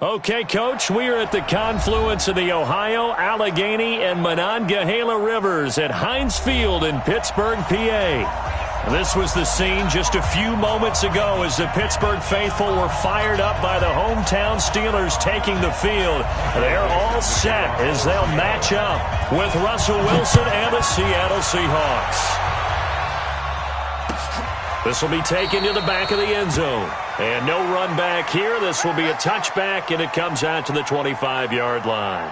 Okay, Coach, we are at the confluence of the Ohio, Allegheny, and Monongahela Rivers at Heinz Field in Pittsburgh, PA. This was the scene just a few moments ago as the Pittsburgh faithful were fired up by the hometown Steelers taking the field. They're all set as they'll match up with Russell Wilson and the Seattle Seahawks. This will be taken to the back of the end zone. And no run back here. This will be a touchback, and it comes out to the 25-yard line.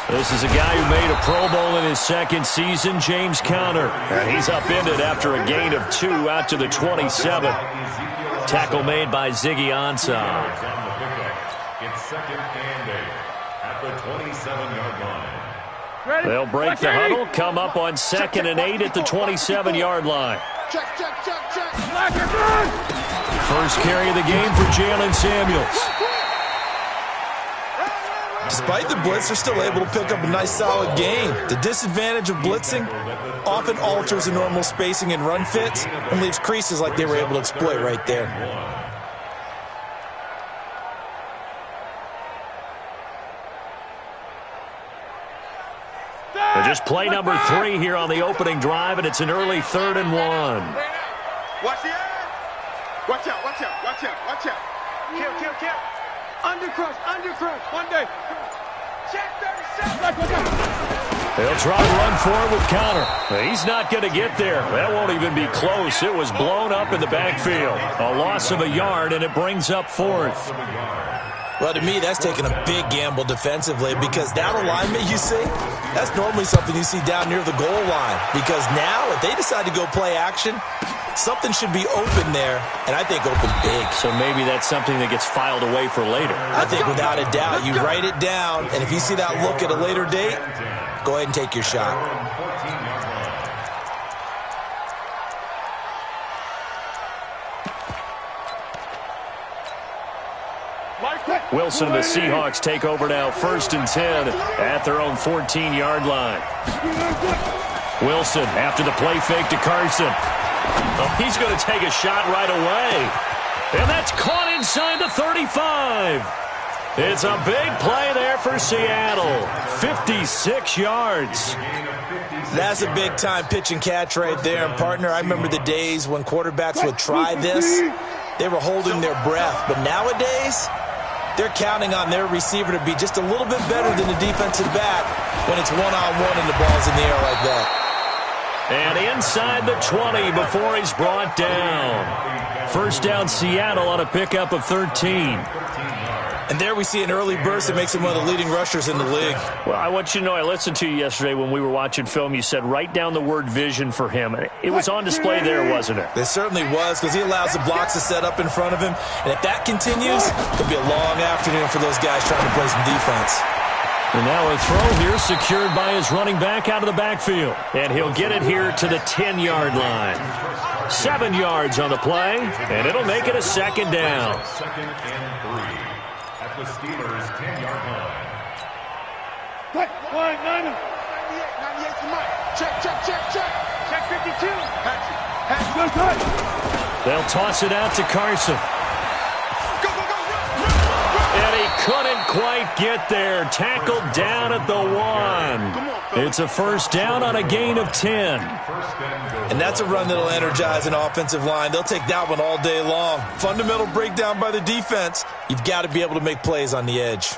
This is a guy who made a Pro Bowl in his second season, James Conner. And he's upended after a gain of 2 out to the 27. Tackle made by Ziggy Ansah. It's second and 8 at the 27-yard line. They'll break the huddle, come up on 2nd and 8 at the 27-yard line. Check. First carry of the game for Jalen Samuels. Despite the blitz, they're still able to pick up a nice solid gain. The disadvantage of blitzing often alters the normal spacing and run fits and leaves creases like they were able to exploit right there. Just play number 3 here on the opening drive, and it's an early 3rd and 1. Watch the eye. Watch out. Kill. Undercrush. One day. Check 37. They'll try to run forward with Conner. He's not going to get there. That won't even be close. It was blown up in the backfield. A loss of a yard, and it brings up 4th. Well, to me, that's taking a big gamble defensively because that alignment you see, that's normally something you see down near the goal line. Because now, if they decide to go play action, something should be open there, and I think open big. So maybe that's something that gets filed away for later. I think without a doubt, you write it down, and if you see that look at a later date, go ahead and take your shot. Wilson and the Seahawks take over now, 1st and 10 at their own 14-yard line. Wilson after the play fake to Carson. Oh, he's going to take a shot right away. And that's caught inside the 35. It's a big play there for Seattle. 56 yards. That's a big-time pitch and catch right there. And, partner, I remember the days when quarterbacks would try this. They were holding their breath. But nowadays, they're counting on their receiver to be just a little bit better than the defensive back when it's one-on-one and the ball's in the air like that. And inside the 20 before he's brought down. First down, Seattle on a pickup of 13. And there we see an early burst that makes him one of the leading rushers in the league. Well, I want you to know, I listened to you yesterday when we were watching film. You said write down the word vision for him. It was on display there, wasn't it? It certainly was, because he allows the blocks to set up in front of him. And if that continues, it'll be a long afternoon for those guys trying to play some defense. And now a throw here secured by his running back out of the backfield. And he'll get it here to the 10-yard line. 7 yards on the play, and it'll make it a 2nd down. 2nd and 3 at the Steelers' 10-yard line. Check 52. They'll toss it out to Carson. And he couldn't quite get there. Tackled down at the 1. It's a first down on a gain of 10. And that's a run that'll energize an offensive line. They'll take that one all day long. Fundamental breakdown by the defense. You've got to be able to make plays on the edge.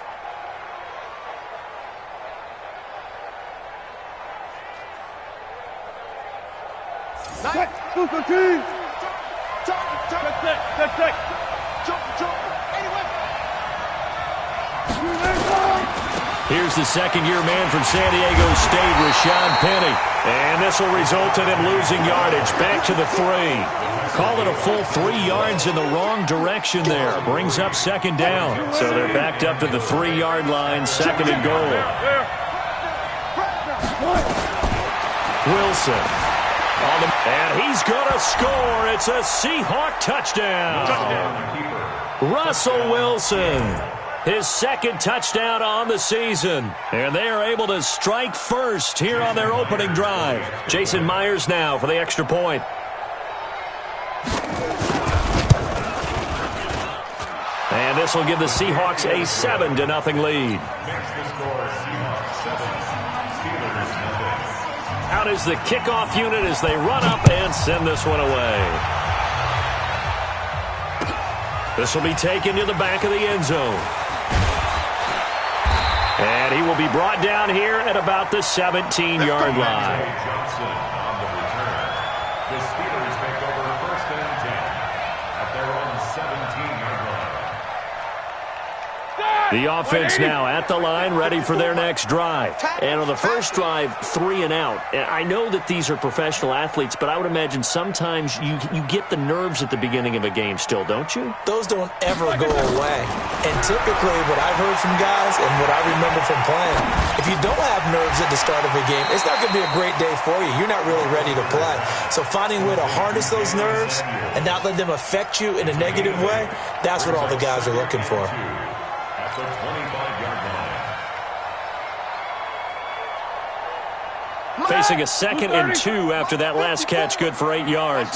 Here's the second-year man from San Diego State, Rashad Penny. And this will result in him losing yardage back to the 3. Call it a full 3 yards in the wrong direction there. Brings up second down. So they're backed up to the 3-yard line, second and goal. Wilson. And he's going to score. It's a Seahawk touchdown. Russell Wilson. His second touchdown on the season. And they are able to strike first here on their opening drive. Jason Myers now for the extra point. And this will give the Seahawks a 7-0 lead. Out is the kickoff unit as they run up and send this one away. This will be taken to the back of the end zone. And he will be brought down here at about the 17-yard line. The Steelers take over first and 10 at their own 17-yard line. The offense now at the line, ready for their next drive. And on the first drive, 3 and out. I know that these are professional athletes, but I would imagine sometimes you get the nerves at the beginning of a game still, don't you? Those don't ever go away. And typically what I've heard from guys and what I remember from playing, if you don't have nerves at the start of a game, it's not going to be a great day for you. You're not really ready to play. So finding a way to harness those nerves and not let them affect you in a negative way, that's what all the guys are looking for. At the 25-yard line. Facing a 2nd and 2 after that last catch, good for 8 yards.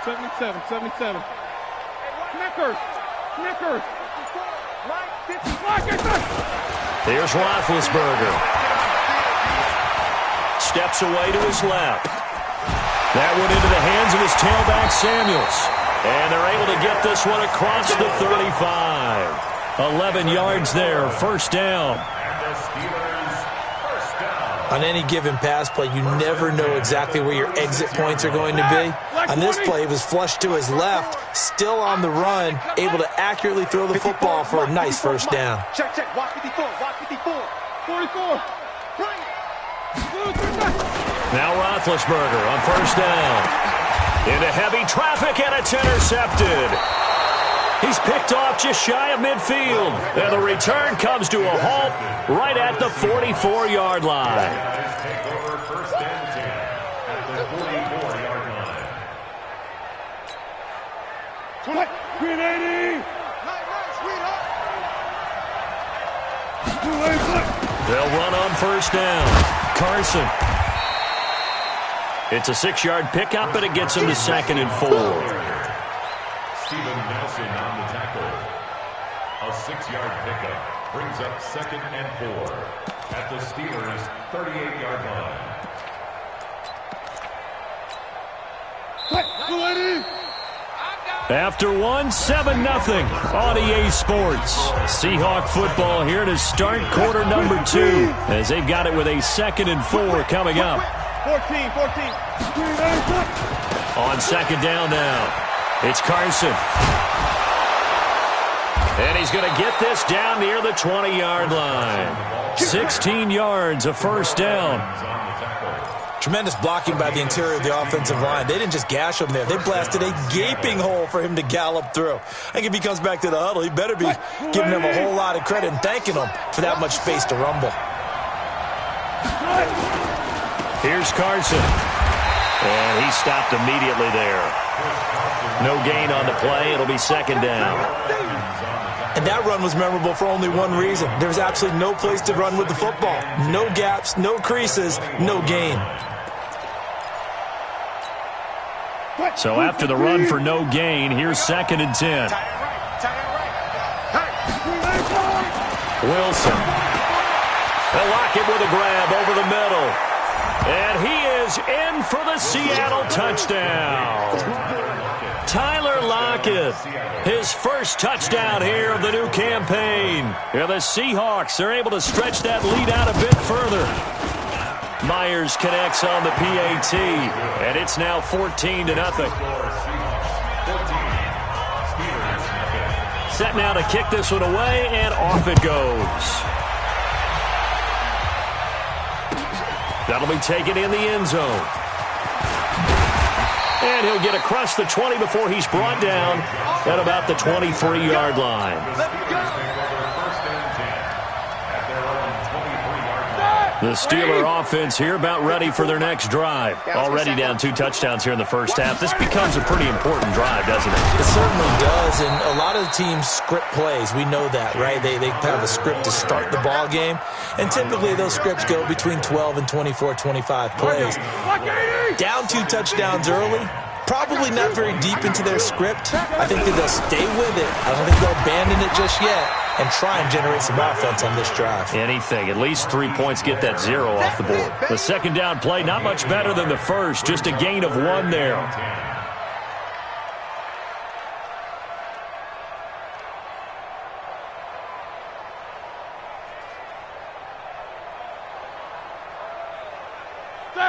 77. Snickers. Here's Roethlisberger. Steps away to his left. That went into the hands of his tailback, Samuels. And they're able to get this one across the 35. 11 yards there, first down. On any given pass play, you never know exactly where your exit points are going to be. On this play, it was flushed to his left, still on the run, able to accurately throw the football for a nice first down. Check. Watch 54. 44. Now Roethlisberger on first down. Into heavy traffic, and it's intercepted. He's picked off just shy of midfield. And the return comes to a halt right at the 44-yard line. Take over first and 10 at the 44-yard line. 380. They'll run on first down. Carson. It's a 6-yard pickup, and it gets him to 2nd and 4. Steven Nelson on the tackle. A 6-yard pickup brings up 2nd and 4 at the Steelers' 38-yard line. After one, 7-0 on EA Sports. Seahawk football here to start quarter number 2 as they've got it with a 2nd and 4 coming up. 14. On second down now, it's Carson. And he's going to get this down near the 20-yard line. 16 yards, a first down. Tremendous blocking by the interior of the offensive line. They didn't just gash him there. They blasted a gaping hole for him to gallop through. I think if he comes back to the huddle, he better be giving him a whole lot of credit and thanking him for that much space to rumble. Here's Carson. And he stopped immediately there. No gain on the play. It'll be second down. And that run was memorable for only one reason. There was absolutely no place to run with the football. No gaps, no creases, no gain. So after the run for no gain, here's 2nd and 10. Wilson. They'll lock it with a grab over the middle. And he is in for the Seattle touchdown. Tyler Lockett, his first touchdown here of the new campaign. And the Seahawks are able to stretch that lead out a bit further. Myers connects on the PAT, and it's now 14-0. Set now to kick this one away, and off it goes. That'll be taken in the end zone. And he'll get across the 20 before he's brought down at about the 23-yard line. The Steeler offense here about ready for their next drive. Already down 2 touchdowns here in the first half. This becomes a pretty important drive, doesn't it? It certainly does, and a lot of the teams script plays. We know that, right? They have a script to start the ball game, and typically those scripts go between 12 and 24, 25 plays. Down 2 touchdowns early. Probably not very deep into their script. I think that they'll stay with it. I don't think they'll abandon it just yet and try and generate some offense on this drive. Anything. At least 3 points, get that 0 off the board. The second down play, not much better than the first. Just a gain of 1 there.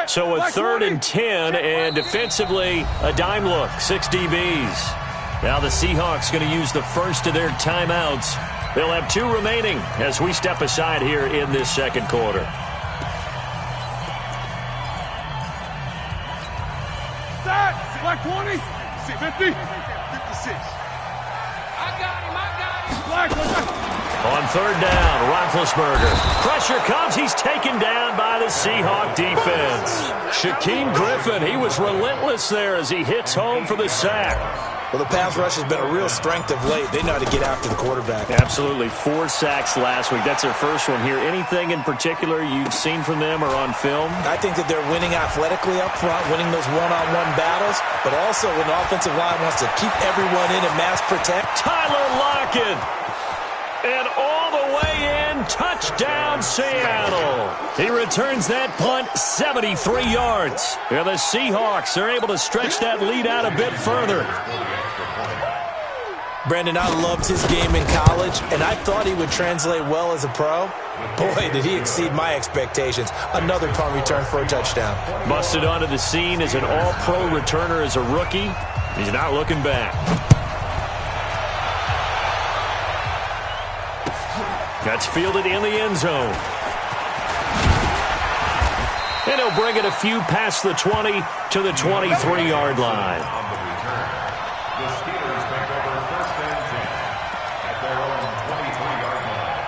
So a 3rd and 10, and defensively, a dime look, 6 DBs. Now the Seahawks going to use the first of their timeouts. They'll have 2 remaining as we step aside here in this second quarter. Black 20, 50, 56. I got him. Black. On 3rd down, Roethlisberger. Pressure comes. He's taken down by the Seahawk defense. Shaquem Griffin, he was relentless there as he hits home for the sack. Well, the pass rush has been a real strength of late. They know how to get after the quarterback. Absolutely. 4 sacks last week. That's their first one here. Anything in particular you've seen from them or on film? I think that they're winning athletically up front, winning those one-on-one battles, but also when the offensive line wants to keep everyone in and mass protect. Tyler Lockett. And all the way in, touchdown Seattle. He returns that punt 73 yards. And the Seahawks are able to stretch that lead out a bit further. Brandon, I loved his game in college, and I thought he would translate well as a pro. Boy, did he exceed my expectations. Another punt return for a touchdown. Busted onto the scene as an all-pro returner as a rookie. He's not looking back. That's fielded in the end zone. And he'll bring it a few past the 20 to the 23-yard line. On the return, the Steelers take over 1st and 10 at their own 23-yard line.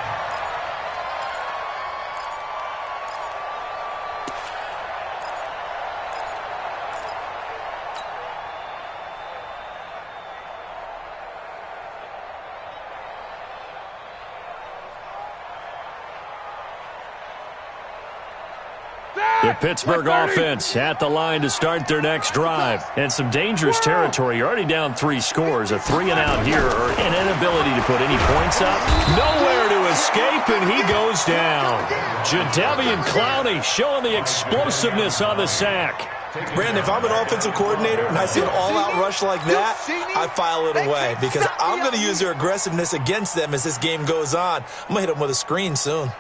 The Pittsburgh offense at the line to start their next drive. And some dangerous territory. You're already down 3 scores. A 3-and-out here or an inability to put any points up. Nowhere to escape, and he goes down. Jadeveon Clowney showing the explosiveness on the sack. Brandon, if I'm an offensive coordinator and I see an all-out rush like that, I file it away because I'm going to use their aggressiveness against them as this game goes on. I'm going to hit them with a screen soon.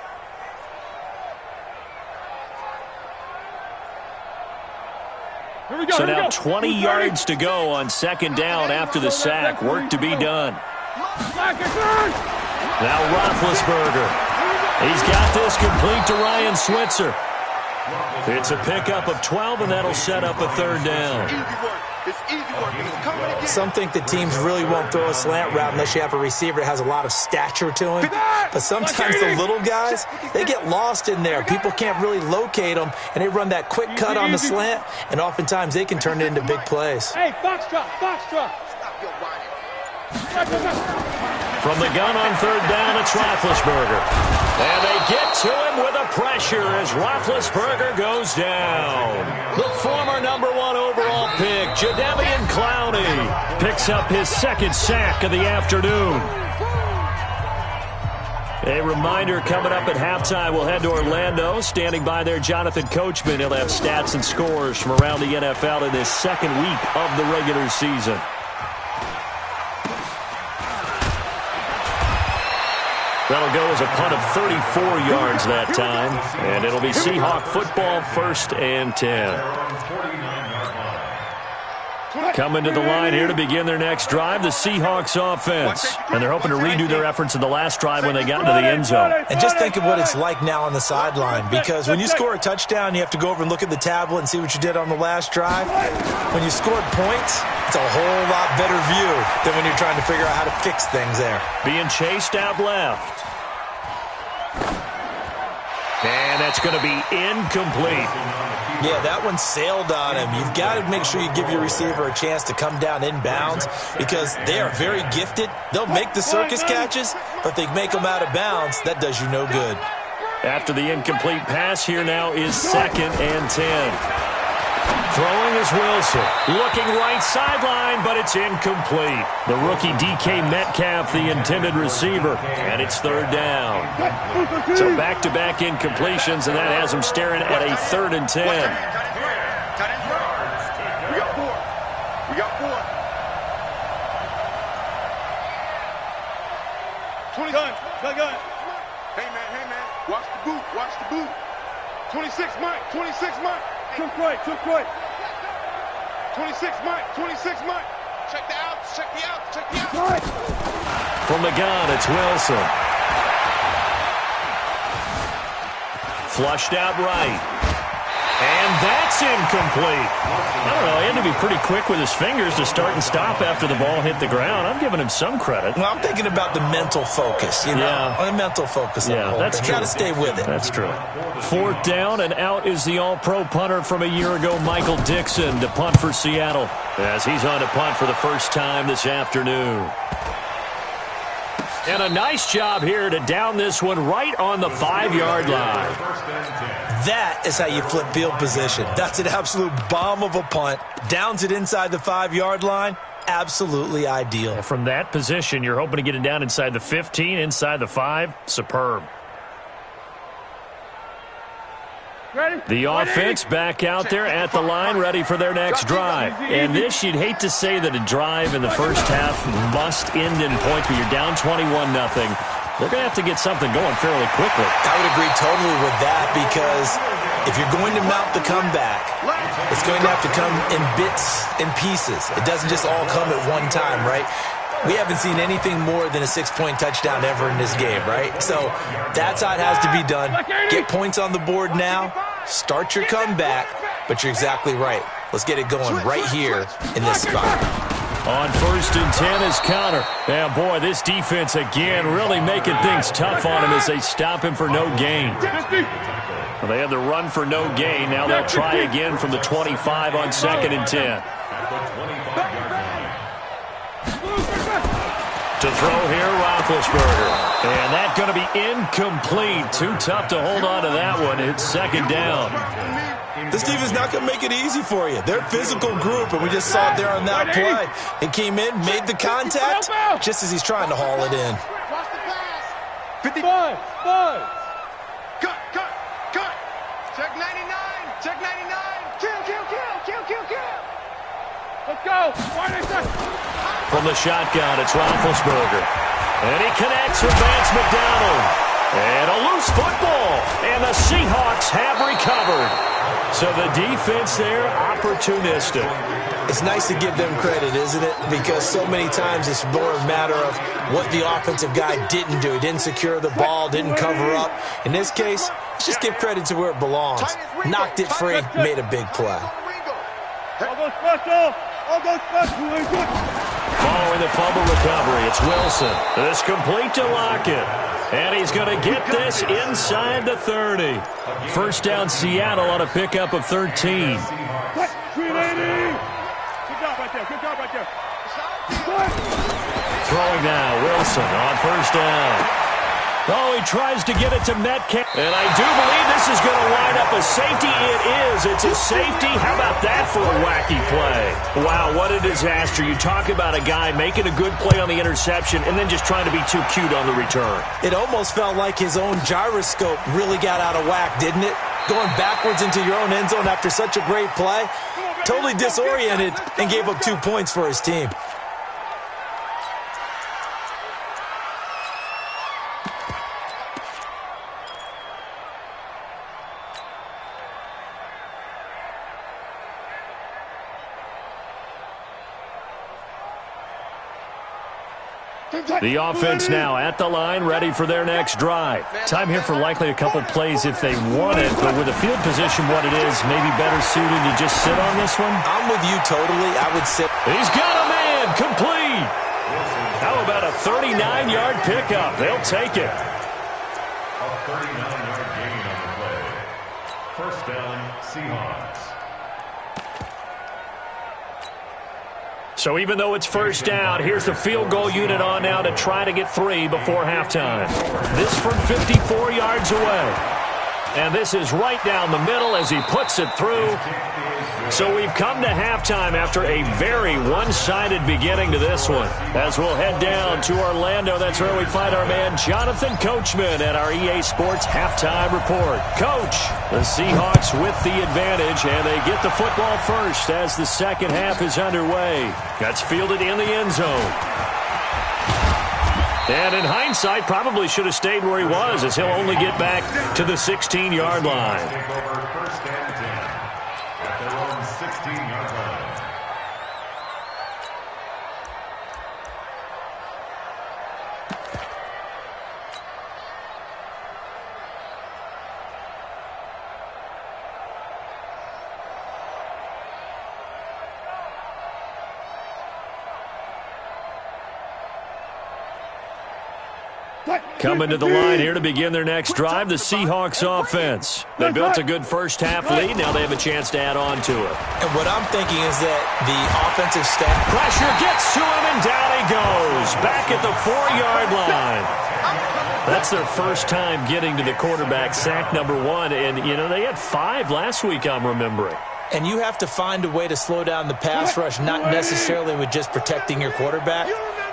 So now 20 yards to go on 2nd down after the sack. Work to be done. Now Roethlisberger. He's got this complete to Ryan Switzer. It's a pickup of 12, and that'll set up a 3rd down. Some think that teams really won't throw a slant route unless you have a receiver that has a lot of stature to him. But sometimes the little guys, they get lost in there. People can't really locate them, and they run that quick cut on the slant, and oftentimes they can turn it into big plays. Hey, box drop. From the gun on 3rd down, it's Roethlisberger. And they get to him with a pressure as Roethlisberger goes down. The former #1 overall pick, Jadeveon Clowney, picks up his 2nd sack of the afternoon. A reminder coming up at halftime, we'll head to Orlando. Standing by there, Jonathan Coachman. He'll have stats and scores from around the NFL in this 2nd week of the regular season. That'll go as a punt of 34 yards that time. And it'll be Seahawk football 1st and 10. Coming to the line here to begin their next drive, the Seahawks offense. And they're hoping to redo their efforts in the last drive when they got into the end zone. And just think of what it's like now on the sideline, because when you score a touchdown, you have to go over and look at the tablet and see what you did on the last drive. When you scored points, it's a whole lot better view than when you're trying to figure out how to fix things there. Being chased out left. And that's going to be incomplete. Yeah, that one sailed on him. You've got to make sure you give your receiver a chance to come down inbounds because they are very gifted. They'll make the circus catches, but they make them out of bounds. That does you no good. After the incomplete pass, here now is 2nd and 10. Throwing is Wilson. Looking right sideline, but it's incomplete. The rookie DK Metcalf, the intended receiver, and it's 3rd down. So back-to-back incompletions, and that has him staring at a 3rd and 10. We got 4. We got 4. 20 gun. Hey, man. Watch the boot. 26, Mike. 26, Mike. 26, Mike. Check the outs. From the gun, it's Wilson. Flushed out right. And that's incomplete. I don't know, he had to be pretty quick with his fingers to start and stop after the ball hit the ground. I'm giving him some credit. Well, I'm thinking about the mental focus, you know. Yeah. The mental focus. Yeah, that's true. You got to stay with it. That's true. 4th down, and out is the all-pro punter from a year ago, Michael Dixon, to punt for Seattle, as he's on to punt for the first time this afternoon. And a nice job here to down this one right on the 5-yard line. That is how you flip field position. That's an absolute bomb of a punt. Downs it inside the 5-yard line. Absolutely ideal. From that position, you're hoping to get it down inside the 15, inside the 5. Superb. The offense back out there at the line, ready for their next drive. And this, you'd hate to say that a drive in the first half must end in points, but you're down 21-0. They're going to have to get something going fairly quickly. I would agree totally with that, because if you're going to mount the comeback, it's going to have to come in bits and pieces. It doesn't just all come at one time, right? We haven't seen anything more than a 6-point touchdown ever in this game, right? So that's how it has to be done. Get points on the board now. Start your comeback. But you're exactly right. Let's get it going right here in this spot. On 1st and 10 is Connor. Yeah, boy, this defense again really making things tough on him as they stop him for no gain. Well, they had the run for no gain. Now they'll try again from the 25 on 2nd and 10. To throw here, Roethlisberger. And that's going to be incomplete. Too tough to hold on to that one. It's 2nd down. This team is not going to make it easy for you. They're a physical group, and we just saw it there on that play. He came in, made the contact, just as he's trying to haul it in. 55. Cut. Check 99. Kill. Let's go. From the shotgun, it's Roethlisberger. And he connects with Vance McDonald. And a loose football. And the Seahawks have recovered. So the defense there, opportunistic. It's nice to give them credit, isn't it? Because so many times it's more a matter of what the offensive guy didn't do. He didn't secure the ball, didn't cover up. In this case, let's just give credit to where it belongs. Knocked it free, made a big play. Following the fumble recovery, it's Wilson. This complete to Lockett. And he's going to get this inside the 30. 1st down, Seattle on a pickup of 13. Good job right there. Throwing now, Wilson on 1st down. Oh, he tries to get it to Metcalf. And I do believe this is going to wind up a safety. It is. It's a safety. How about that for a wacky play? Wow, what a disaster. You talk about a guy making a good play on the interception and then just trying to be too cute on the return. It almost felt like his own gyroscope really got out of whack, didn't it? Going backwards into your own end zone after such a great play. Totally disoriented and gave up 2 points for his team. The offense now at the line, ready for their next drive. Time here for likely a couple plays if they want it, but with the field position what it is, maybe better suited to just sit on this one? I'm with you totally. I would sit. He's got a man, complete. How about a 39-yard pickup? They'll take it. A 39-yard gain on the play. First down, Seahawks. So even though it's first down, here's the field goal unit on now to try to get 3 before halftime. This from 54 yards away. And this is right down the middle as he puts it through. So we've come to halftime after a very one-sided beginning to this one. As we'll head down to Orlando, that's where we find our man Jonathan Coachman at our EA Sports Halftime Report. Coach, the Seahawks with the advantage, and they get the football first as the second half is underway. That's fielded in the end zone. And in hindsight, probably should have stayed where he was as he'll only get back to the 16-yard line. Take over first and 10 at their own 16-yard line. Coming to the line here to begin their next drive, the Seahawks offense. They built a good first-half lead. Now they have a chance to add on to it. And what I'm thinking is that the offensive staff. Pressure gets to him, and down he goes. Back at the 4-yard line. That's their first time getting to the quarterback, sack number 1. And, you know, they had 5 last week, I'm remembering. And you have to find a way to slow down the pass rush, not necessarily with just protecting your quarterback,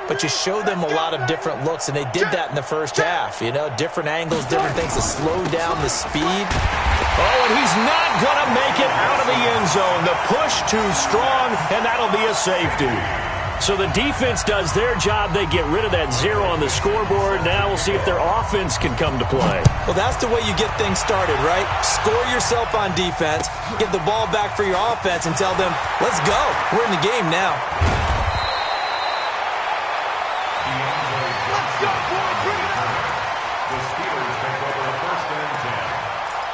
but you show them a lot of different looks, and they did that in the first half. You know, different angles, different things to slow down the speed. Oh, and he's not going to make it out of the end zone. The push too strong, and that'll be a safety. So the defense does their job. They get rid of that 0 on the scoreboard. Now we'll see if their offense can come to play. Well, that's the way you get things started, right? Score yourself on defense, get the ball back for your offense, and tell them, let's go. We're in the game now. The Steelers take over a first and 10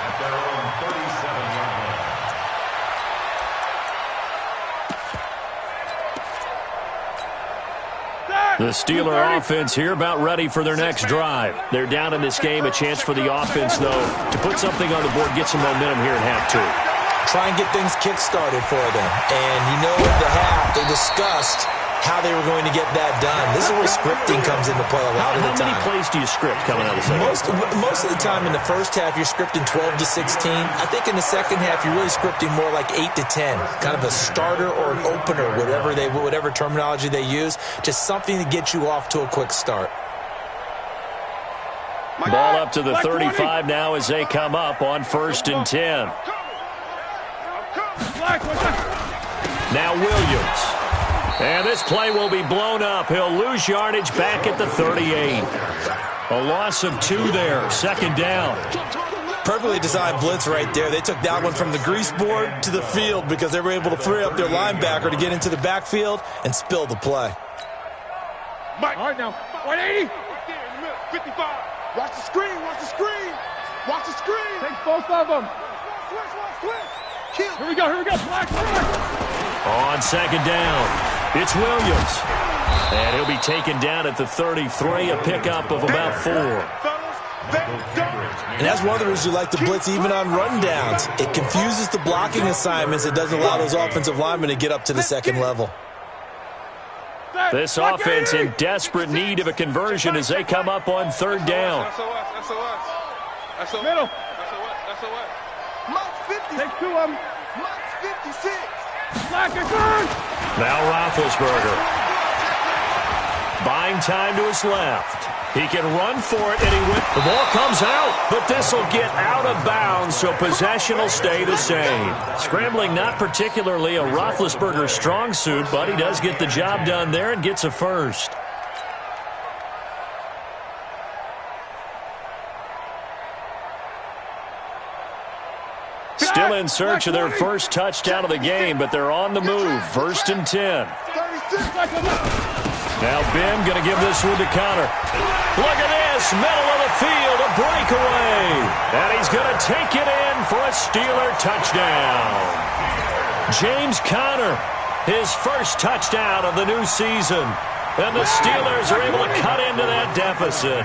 at their own 37-yard line. The Steeler offense here about ready for their next drive. They're down in this game. A chance for the offense, though, to put something on the board, get some momentum here at half 2. Try and get things kick-started for them. And you know at the half, they discussed how they were going to get that done. This is where scripting comes into play a lot of the time. How many plays do you script coming out of the second? Most of the time in the first half, you're scripting 12 to 16. I think in the second half, you're really scripting more like 8 to 10. Kind of a starter or an opener, whatever terminology they use. Just something to get you off to a quick start. Ball up to the 35 now as they come up on first and 10. Now Williams. And this play will be blown up. He'll lose yardage back at the 38. A loss of 2 there. Second down. Perfectly designed blitz right there. They took that one from the grease board to the field because they were able to free up their linebacker to get into the backfield and spill the play. Mike, all right now. 180. 55. Watch the screen. Watch the screen. Watch the screen. Take both of them. Switch. Kill. Here we go. Black. On second down, it's Williams. And he'll be taken down at the 33, a pickup of about 4. And that's one of the reasons you like to blitz even on rundowns. It confuses the blocking assignments. It doesn't allow those offensive linemen to get up to the second level. This offense in desperate need of a conversion as they come up on third down. That's middle. Take 2 of them. 56. Now Roethlisberger. Buying time to his left. He can run for it, and he went. The ball comes out, but this will get out of bounds, so possession will stay the same. Scrambling not particularly a Roethlisberger strong suit, but he does get the job done there and gets a first. Still in search of their first touchdown of the game, but they're on the move. First and 10. Now Ben going to give this one to Connor. Look at this, middle of the field, a breakaway. And he's going to take it in for a Steeler touchdown. James Conner, his first touchdown of the new season. And the Steelers are able to cut into that deficit.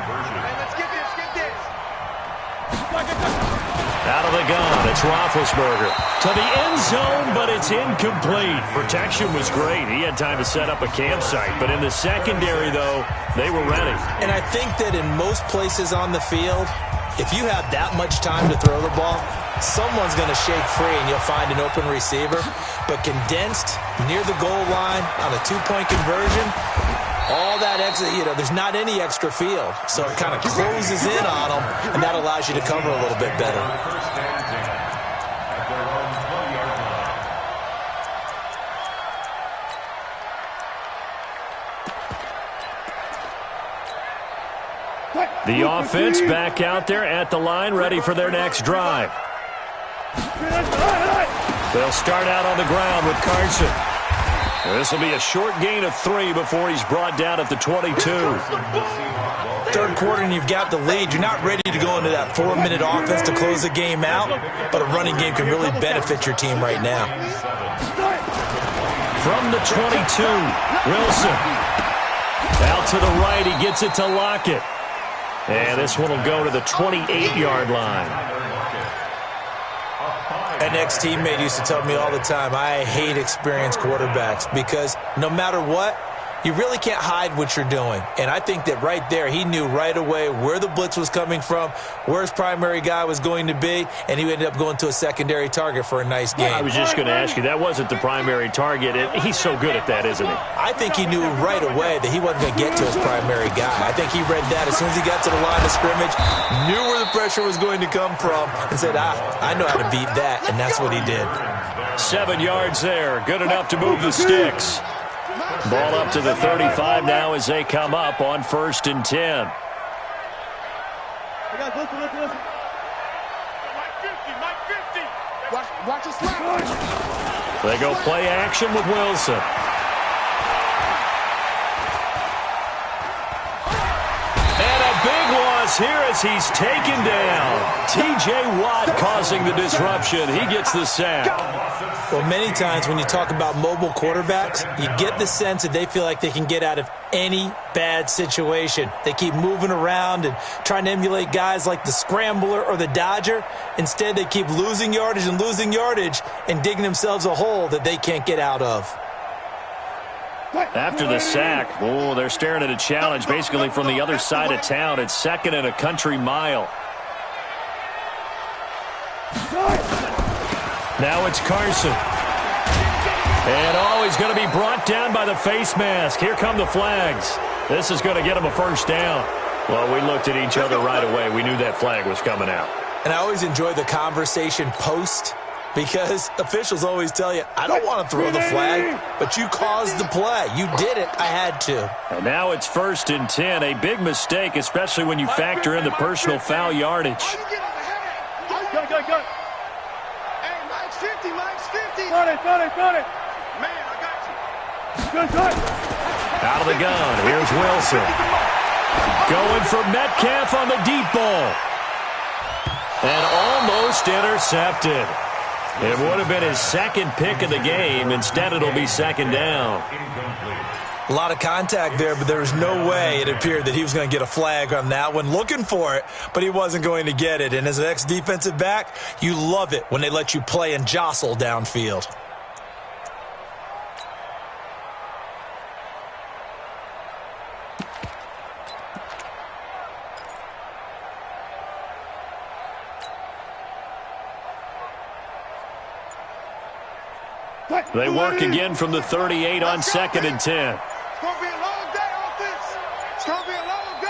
Out of the gun, it's Roethlisberger. To the end zone, but it's incomplete. Protection was great. He had time to set up a campsite. But in the secondary, though, they were ready. And I think that in most places on the field, if you have that much time to throw the ball, someone's going to shake free and you'll find an open receiver. But condensed, near the goal line, on a two-point conversion, all that exit, there's not any extra field. So it kind of closes in on them, and that allows you to cover a little bit better. The offense back out there at the line, ready for their next drive. They'll start out on the ground with Carson. This will be a short gain of 3 before he's brought down at the 22. Third quarter and you've got the lead. You're not ready to go into that 4-minute offense to close the game out, but a running game can really benefit your team right now. From the 22, Wilson. Out to the right, he gets it to Lockett. And this one will go to the 28-yard line. An ex-teammate used to tell me all the time, I hate experienced quarterbacks because no matter what, you really can't hide what you're doing. And I think that right there, he knew right away where the blitz was coming from, where his primary guy was going to be, and he ended up going to a secondary target for a nice game. I was just going to ask you, that wasn't the primary target. He's so good at that, isn't he? I think he knew right away that he wasn't going to get to his primary guy. I think he read that as soon as he got to the line of scrimmage, knew where the pressure was going to come from, and said, I know how to beat that, and that's what he did. 7 yards there, good enough to move the sticks. Ball up to the 35 now as they come up on 1st and 10. Watch the slap. They go play action with Wilson. And a big loss here as he's taken down. T.J. Watt causing the disruption. He gets the sack. Well, many times when you talk about mobile quarterbacks, you get the sense that they feel like they can get out of any bad situation. They keep moving around and trying to emulate guys like the Scrambler or the Dodger. Instead, they keep losing yardage and digging themselves a hole that they can't get out of. After the sack, they're staring at a challenge basically from the other side of town. It's 2nd and a country mile. Now it's Carson. And he's going to be brought down by the face mask. Here come the flags. This is going to get him a first down. Well, we looked at each other right away. We knew that flag was coming out. And I always enjoy the conversation post because officials always tell you, I don't want to throw the flag, but you caused the play. You did it. I had to. And now it's 1st and 10. A big mistake, especially when you factor in the personal foul yardage. Go. Hey, Mike's 50. Got it. Man, I got you. Good. Out of the gun, here's Wilson. Going for Metcalf on the deep ball. And almost intercepted. It would have been his 2nd pick of the game. Instead, it'll be 2nd down. A lot of contact there, but there was no way it appeared that he was going to get a flag on that one. Looking for it, but he wasn't going to get it. And as an ex-defensive back, you love it when they let you play and jostle downfield. They work again from the 38 on 2nd and 10. It's going to be a long day, offense. It's going to be a long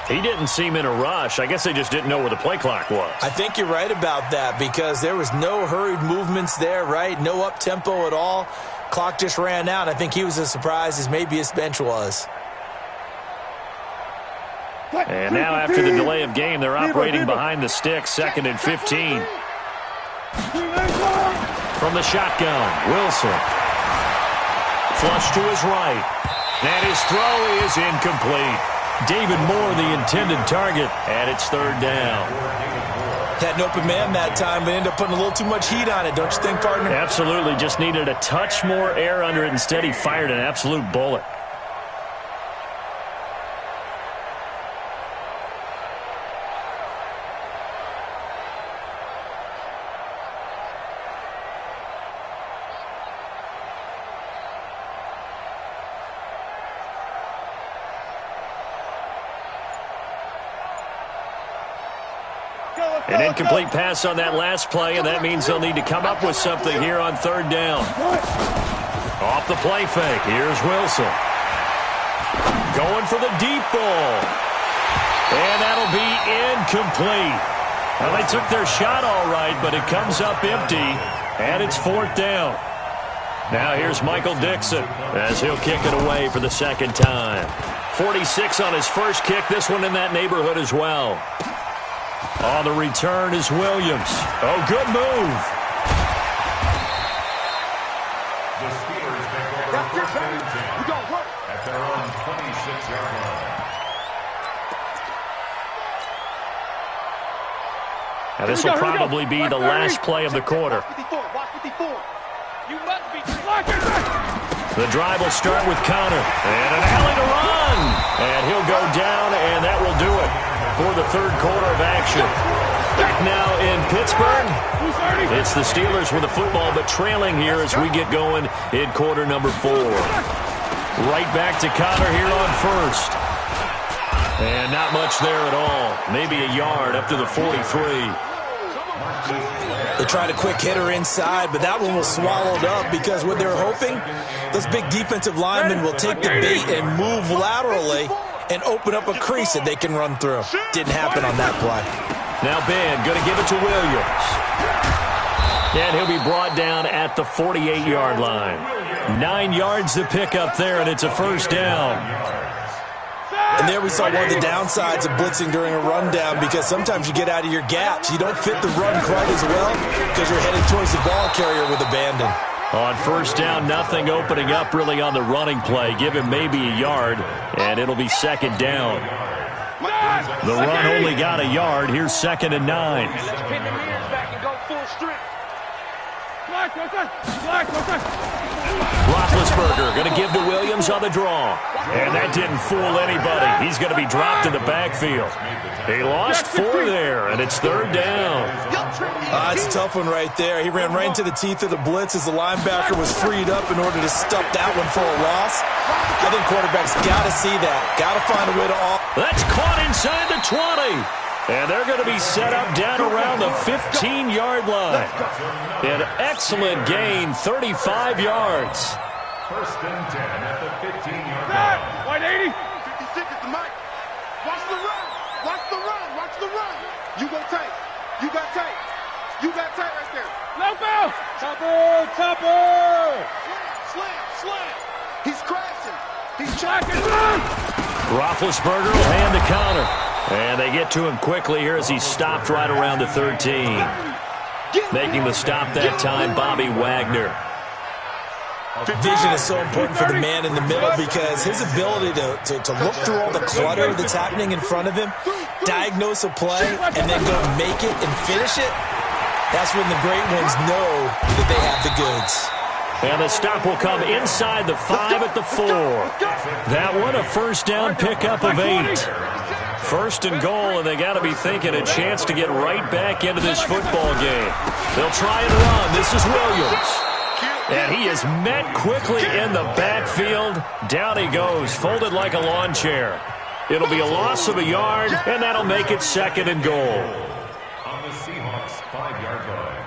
day. He didn't seem in a rush. I guess they just didn't know where the play clock was. I think you're right about that because there was no hurried movements there, right? No up-tempo at all. Clock just ran out. I think he was as surprised as maybe his bench was. And now after the delay of game, they're operating behind the sticks, 2nd and 15. from the shotgun. Wilson. Flush to his right. And his throw is incomplete. David Moore, the intended target, and it's third down. Had an open man that time, but ended up putting a little too much heat on it, don't you think, partner? Absolutely. Just needed a touch more air under it. Instead, he fired an absolute bullet. An incomplete pass on that last play, and that means they'll need to come up with something here on third down. Off the play fake, here's Wilson. Going for the deep ball. And that'll be incomplete. Well, they took their shot all right, but it comes up empty, and it's fourth down. Now here's Michael Dixon as he'll kick it away for the second time. 46 on his first kick, this one in that neighborhood as well. On the return is Williams. Oh, good move. The Steelers take over first and 10 at their own 26-yard line. Now this will probably be the last play of the quarter. The drive will start with Connor. And an alley to run. And he'll go down, and that will do it for the third quarter of action. Back now in Pittsburgh. It's the Steelers with the football, but trailing here as we get going in quarter number 4. Right back to Connor here on first. And not much there at all. Maybe a yard up to the 43. They tried a quick hitter inside, but that one was swallowed up because what they're hoping, those big defensive linemen will take the bait and move laterally and open up a crease that they can run through. Didn't happen on that play. Now Ben going to give it to Williams. And he'll be brought down at the 48-yard line. 9 yards to pick up there, and it's a first down. And there we saw one of the downsides of blitzing during a rundown, because sometimes you get out of your gaps. You don't fit the run quite as well because you're heading towards the ball carrier with abandon. On first down, nothing opening up really on the running play. Give him maybe a yard, and it'll be second down. The run only got a yard. Here's second and 9. Roethlisberger going to give to Williams on the draw. And that didn't fool anybody. He's going to be dropped in the backfield. He lost 4 there, and it's third down. It's a tough one right there. He ran right into the teeth of the blitz as the linebacker was freed up in order to stop that one for a loss. I think quarterbacks got to see that. Got to find a way to off. That's caught inside the 20. And they're going to be set up down around the 15-yard line. An excellent gain, 35 yards. First and 10 at the 15-yard line. 180. 56 is the mic. Watch the run. Watch the run. Watch the run. You go tight. You got tight. You got tight right there. Low ball. Topper. Topper. Slam. Slam. He's crashing. He's tracking. Roethlisberger will hand to Connor. And they get to him quickly here as he's stopped right around the 13. Making the stop that time, Bobby Wagner. Vision is so important for the man in the middle, because his ability to look through all the clutter that's happening in front of him, diagnose a play, and then go make it and finish it, that's when the great ones know that they have the goods. And the stop will come inside the 5 at the 4. That one a first down pickup of 8. First and goal, and they got to be thinking a chance to get right back into this football game. They'll try and run. This is Williams. And he is met quickly in the backfield. Down he goes, folded like a lawn chair. It'll be a loss of a yard, and that'll make it second and goal. On the Seahawks 5-yard line.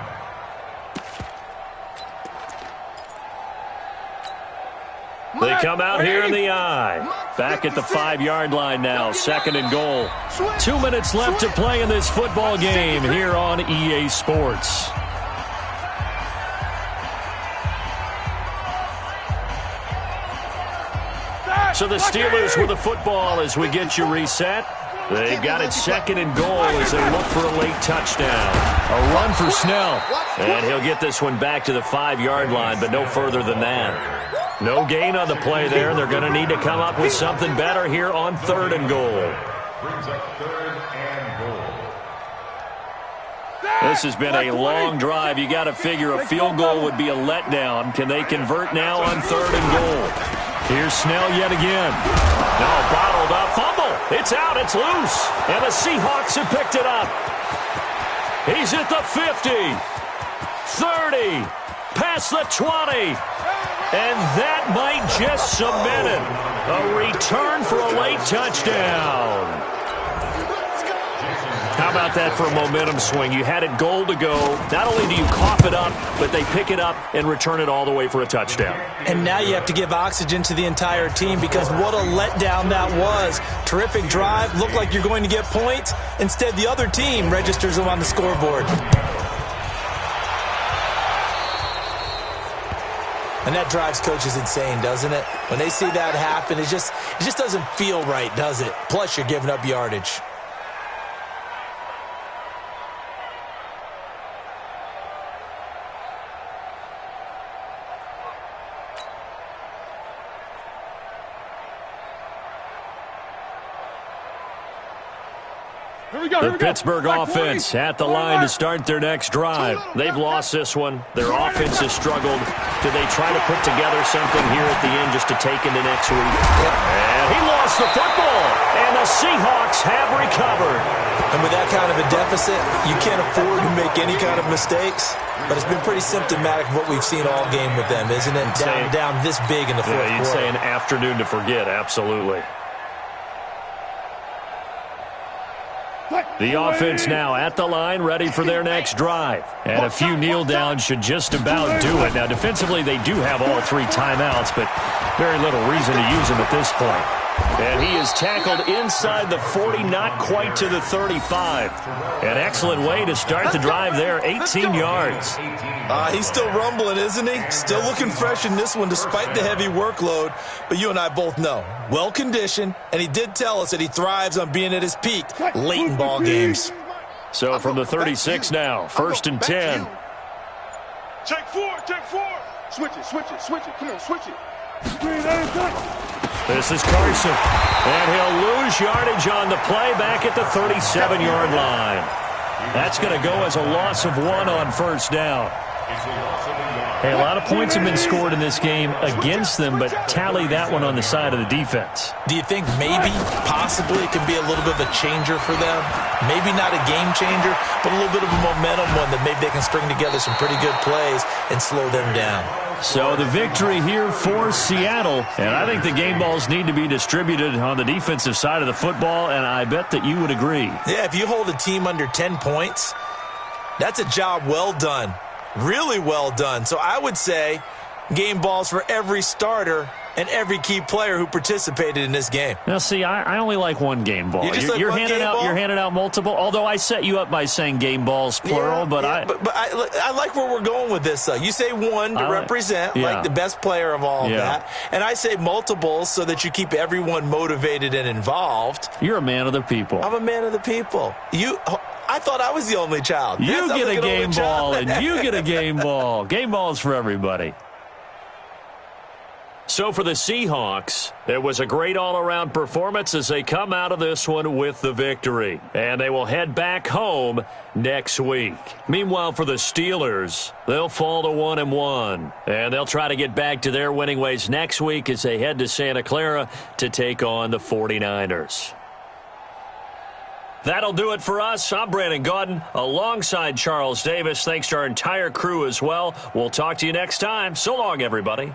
They come out here in the I. Back at the 5-yard line now, second and goal. 2 minutes left to play in this football game here on EA Sports. So the Steelers with the football as we get you reset. They've got it 2nd and goal as they look for a late touchdown. A run for Snell. And he'll get this one back to the 5-yard line, but no further than that. No gain on the play there. They're going to need to come up with something better here on 3rd and goal. Brings up 3rd and goal. This has been a long drive. You got to figure a field goal would be a letdown. Can they convert now on 3rd and goal? Here's Snell yet again. No, bottled up. Fumble. It's out. It's loose. And the Seahawks have picked it up. He's at the 50. 30. Past the 20. And that might just cement it. A return for a late touchdown. How about that for a momentum swing? You had it goal to go. Not only do you cough it up, but they pick it up and return it all the way for a touchdown. And now you have to give oxygen to the entire team because what a letdown that was. Terrific drive. Looked like you're going to get points. Instead, the other team registers them on the scoreboard. And that drives coaches insane, doesn't it? When they see that happen, it just doesn't feel right, does it? Plus, you're giving up yardage. The Pittsburgh offense at the line to start their next drive. They've lost this one. Their offense has struggled. Do they try to put together something here at the end just to take into next week? And he lost the football, and the Seahawks have recovered. And with that kind of a deficit, you can't afford to make any kind of mistakes. But it's been pretty symptomatic of what we've seen all game with them, isn't it? Down this big in the fourth quarter. You'd say an afternoon to forget, absolutely. The offense now at the line, ready for their next drive. And a few kneel downs should just about do it. Now, defensively, they do have all 3 timeouts, but very little reason to use them at this point. And he is tackled inside the 40, not quite to the 35. An excellent way to start the drive there, 18 yards. He's still rumbling, isn't he? Still looking fresh in this one despite the heavy workload. But you and I both know, well-conditioned, and he did tell us that he thrives on being at his peak late in ball games. So from the 36 now, 1st and 10. Take 4. Switch it. Come on, switch it. This is Carson, and he'll lose yardage on the play back at the 37-yard line. That's going to go as a loss of 1 on 1st down. Hey, a lot of points have been scored in this game against them, but tally that one on the side of the defense. Do you think maybe, possibly, it can be a little bit of a changer for them? Maybe not a game changer, but a little bit of a momentum one that maybe they can string together some pretty good plays and slow them down. So the victory here for Seattle, and I think the game balls need to be distributed on the defensive side of the football, and I bet that you would agree. Yeah, if you hold a team under 10 points, that's a job well done. Really well done. So I would say game balls for every starter and every key player who participated in this game. Now, see, I only like one game ball. You're handing out multiple. Although I set you up by saying game balls plural, but I like where we're going with this. You say one to represent like the best player of all of that, and I say multiples so that you keep everyone motivated and involved. You're a man of the people. I'm a man of the people. I thought I was the only child. You get a game ball, and you get a game ball. Game balls for everybody. So for the Seahawks, it was a great all-around performance as they come out of this one with the victory. And they will head back home next week. Meanwhile, for the Steelers, they'll fall to 1-1. And they'll try to get back to their winning ways next week as they head to Santa Clara to take on the 49ers. That'll do it for us. I'm Brandon Gaudin alongside Charles Davis. Thanks to our entire crew as well. We'll talk to you next time. So long, everybody.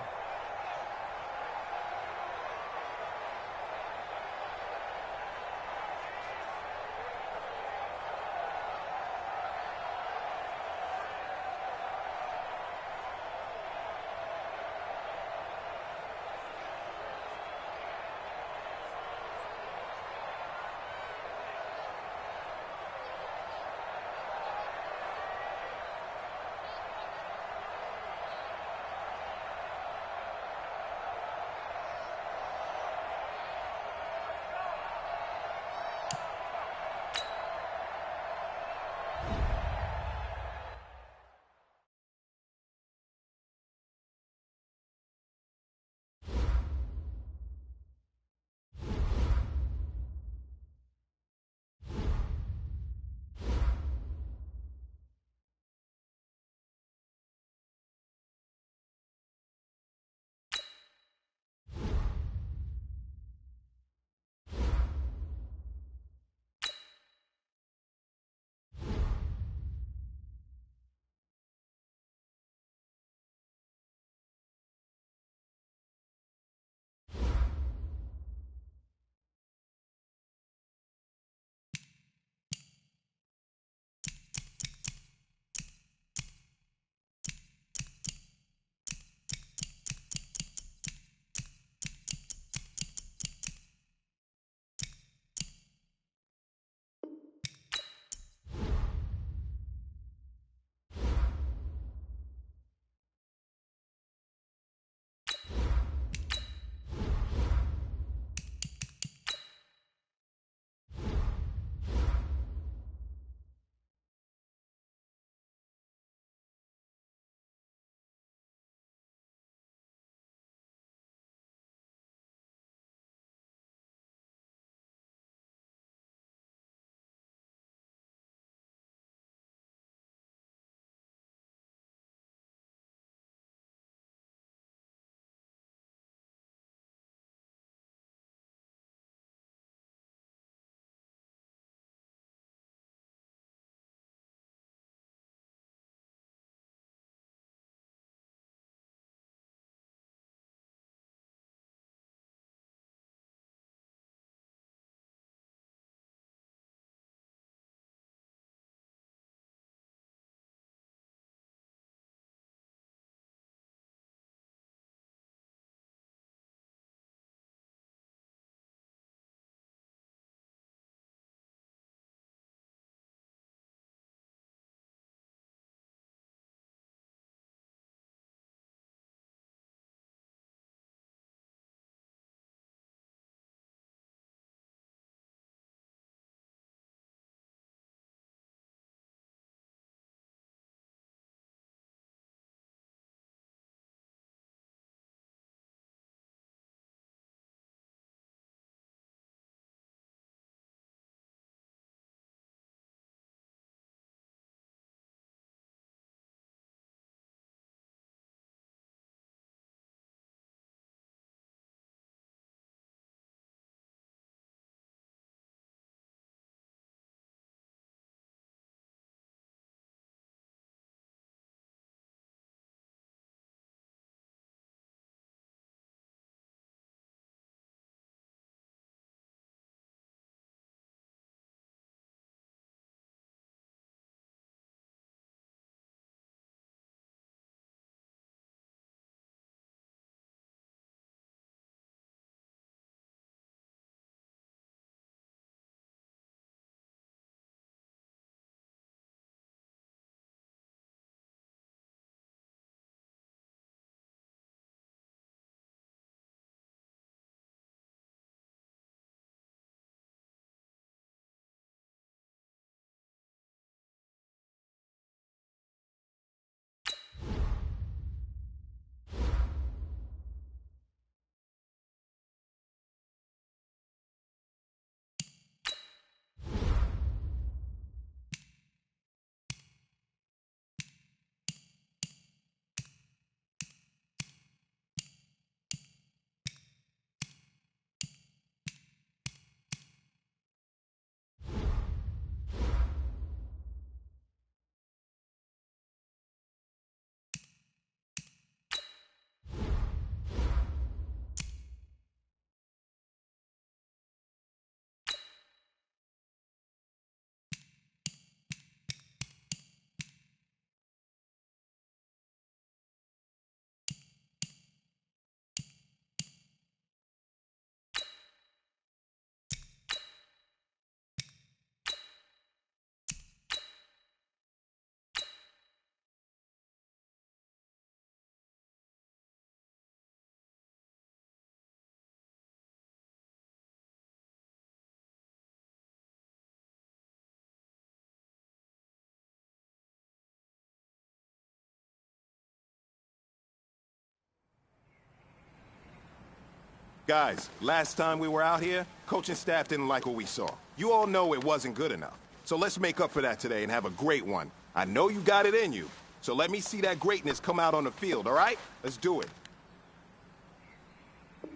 Guys, last time we were out here, coaching staff didn't like what we saw. You all know it wasn't good enough. So let's make up for that today and have a great one. I know you got it in you. So let me see that greatness come out on the field, all right? Let's do it.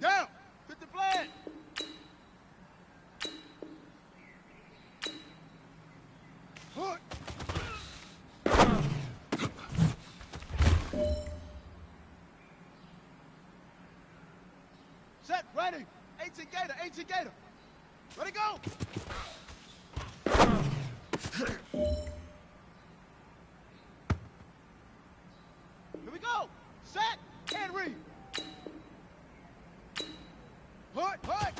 Down! Get the flag! Hook! Set, ready! 18 Gator, 18 Gator! Ready, go! Here we go! Set, and read! Hood, hood!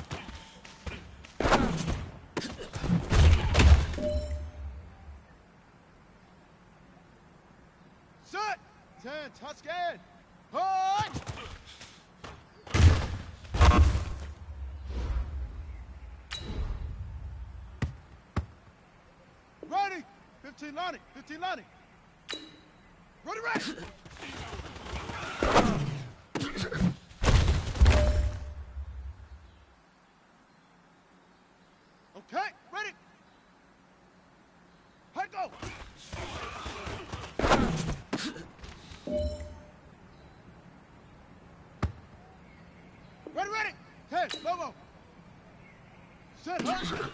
Set! 10, touch again! Hood! Ready! 15 Lonnie, 15 Lonnie! Ready, ready! Okay, ready! Head go! Ready, ready! 10, Lobo! Set, huh?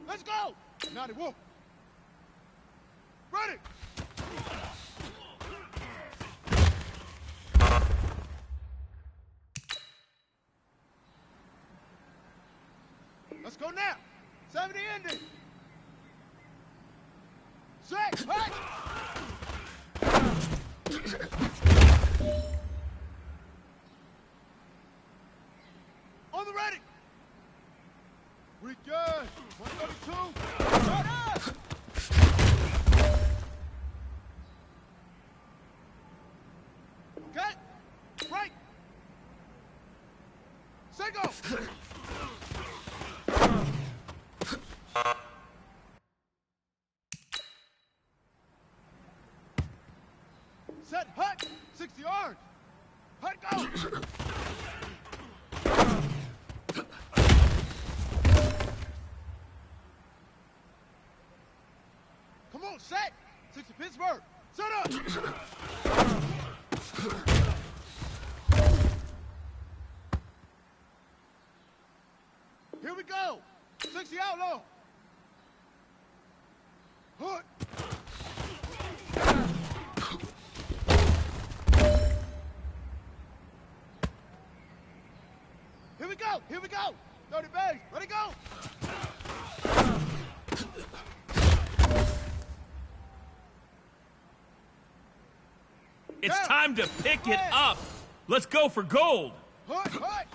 Let's go! Naughty Wolf! Ready! Let's go now! 70 ending! 6, hut! On the ready! We good! 132! Shut up! Okay! Right! Set go! Set hut! 60 yards! Hut go! Come on, set! 60 Pittsburgh! Set up! Here we go! 60 outlaw! Hood! Here we go! Here we go! 30 bags! Ready, go! It's time to pick it up. Let's go for gold. Hood! Hood!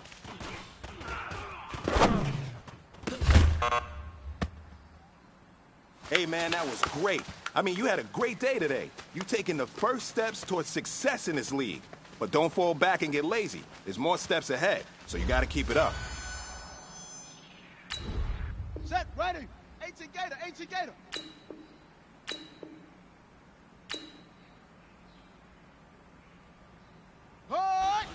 Hey, man, that was great. I mean, you had a great day today. You taking the first steps towards success in this league. But don't fall back and get lazy. There's more steps ahead, so you got to keep it up. Set, ready! 18 Gator, 18 Gator! Hood!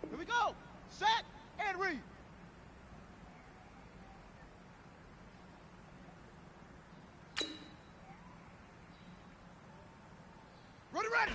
Here we go! Set, and read! Ready, ready!